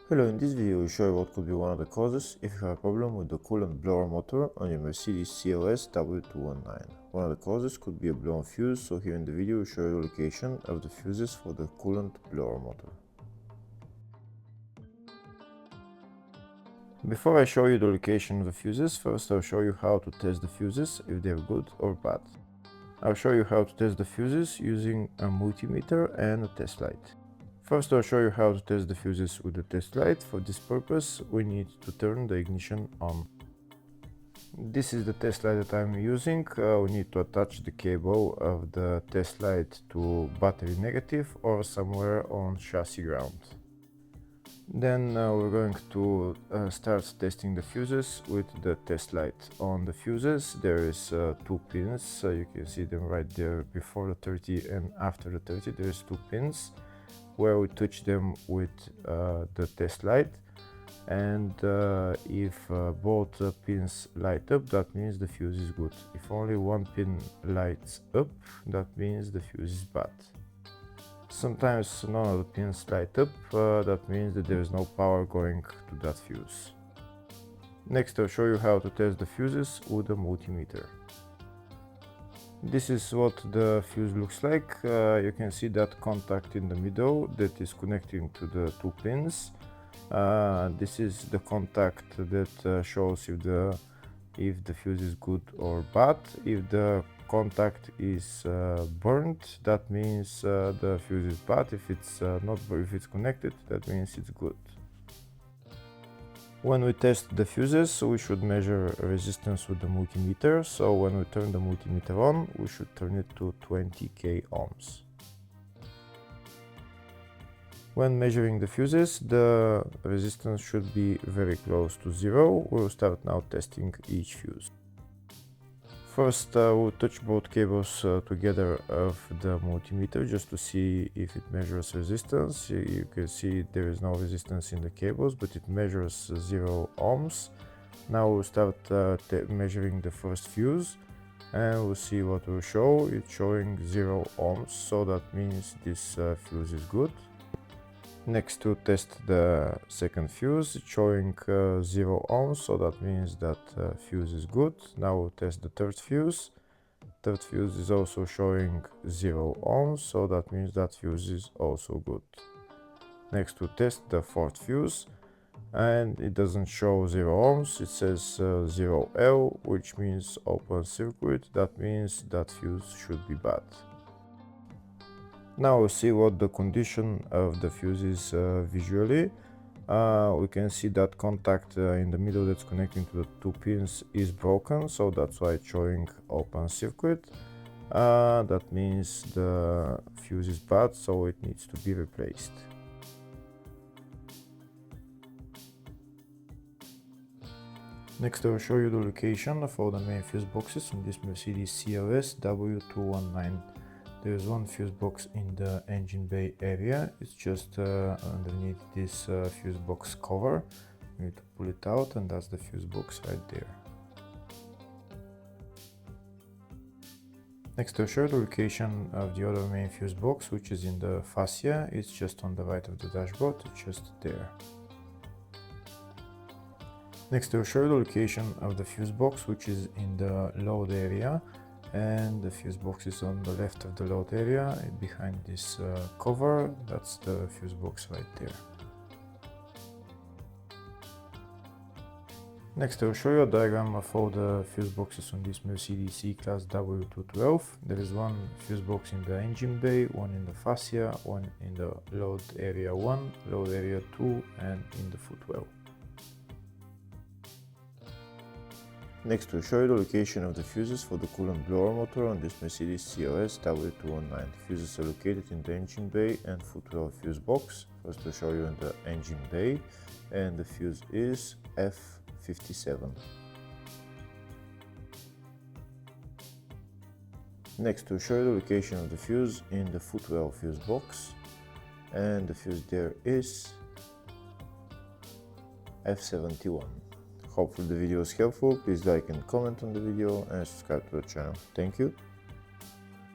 Hello, in this video we show you what could be one of the causes if you have a problem with the coolant blower motor on your Mercedes CLS W219. One of the causes could be a blown fuse, so here in the video we show you the location of the fuses for the coolant blower motor. Before I show you the location of the fuses, first I'll show you how to test the fuses, if they're good or bad. I'll show you how to test the fuses using a multimeter and a test light. First I'll show you how to test the fuses with the test light. For this purpose we need to turn the ignition on. This is the test light that I'm using. We need to attach the cable of the test light to battery negative or somewhere on chassis ground. Then we're going to start testing the fuses with the test light. On the fuses there is two pins, you can see them right there before the 30 and after the 30. There's two pins where we touch them with the test light, and if both pins light up, that means the fuse is good. If only one pin lights up, that means the fuse is bad. Sometimes none of the pins light up, that means that there is no power going to that fuse. Next I'll show you how to test the fuses with a multimeter. This is what the fuse looks like. You can see that contact in the middle that is connecting to the two pins. This is the contact that shows if the fuse is good or bad. If the contact is burnt, that means the fuse is bad. If it's connected, that means it's good. When we test the fuses, we should measure resistance with the multimeter. So when we turn the multimeter on, we should turn it to 20k ohms. When measuring the fuses, the resistance should be very close to zero. We'll start now testing each fuse. First, we'll touch both cables together of the multimeter just to see if it measures resistance. You can see there is no resistance in the cables, but it measures 0 ohms. Now we'll start measuring the first fuse, and we'll see what will show. It's showing 0 ohms, so that means this fuse is good. Next, to test the second fuse, it's showing 0 ohms, so that means that fuse is good. Now we'll test the third fuse. Third fuse is also showing 0 ohms, so that means that fuse is also good. Next we'll test the fourth fuse, and it doesn't show 0 ohms, it says 0L, which means open circuit. That means that fuse should be bad. Now we'll see what the condition of the fuse is visually. We can see that contact in the middle that's connecting to the two pins is broken, so that's why it's showing open circuit. That means the fuse is bad, so it needs to be replaced. Next I'll show you the location of all the main fuse boxes on this Mercedes CLS W219. There is one fuse box in the engine bay area. It's just underneath this fuse box cover. You need to pull it out, and that's the fuse box right there. Next I'll show you the location of the other main fuse box, which is in the fascia. It's just on the right of the dashboard, it's just there. Next I'll show you the location of the fuse box, which is in the load area. And the fuse box is on the left of the load area, behind this cover. That's the fuse box right there. Next I'll show you a diagram of all the fuse boxes on this Mercedes C-Class W212. There is one fuse box in the engine bay, one in the fascia, one in the load area 1, load area 2, and in the footwell. Next we'll show you the location of the fuses for the coolant blower motor on this Mercedes CLS W219. Fuses are located in the engine bay and footwell fuse box. First we'll show you in the engine bay, and the fuse is F57. Next we'll show you the location of the fuse in the footwell fuse box, and the fuse there is F71. Hopefully the video was helpful. Please like and comment on the video and subscribe to the channel. Thank you.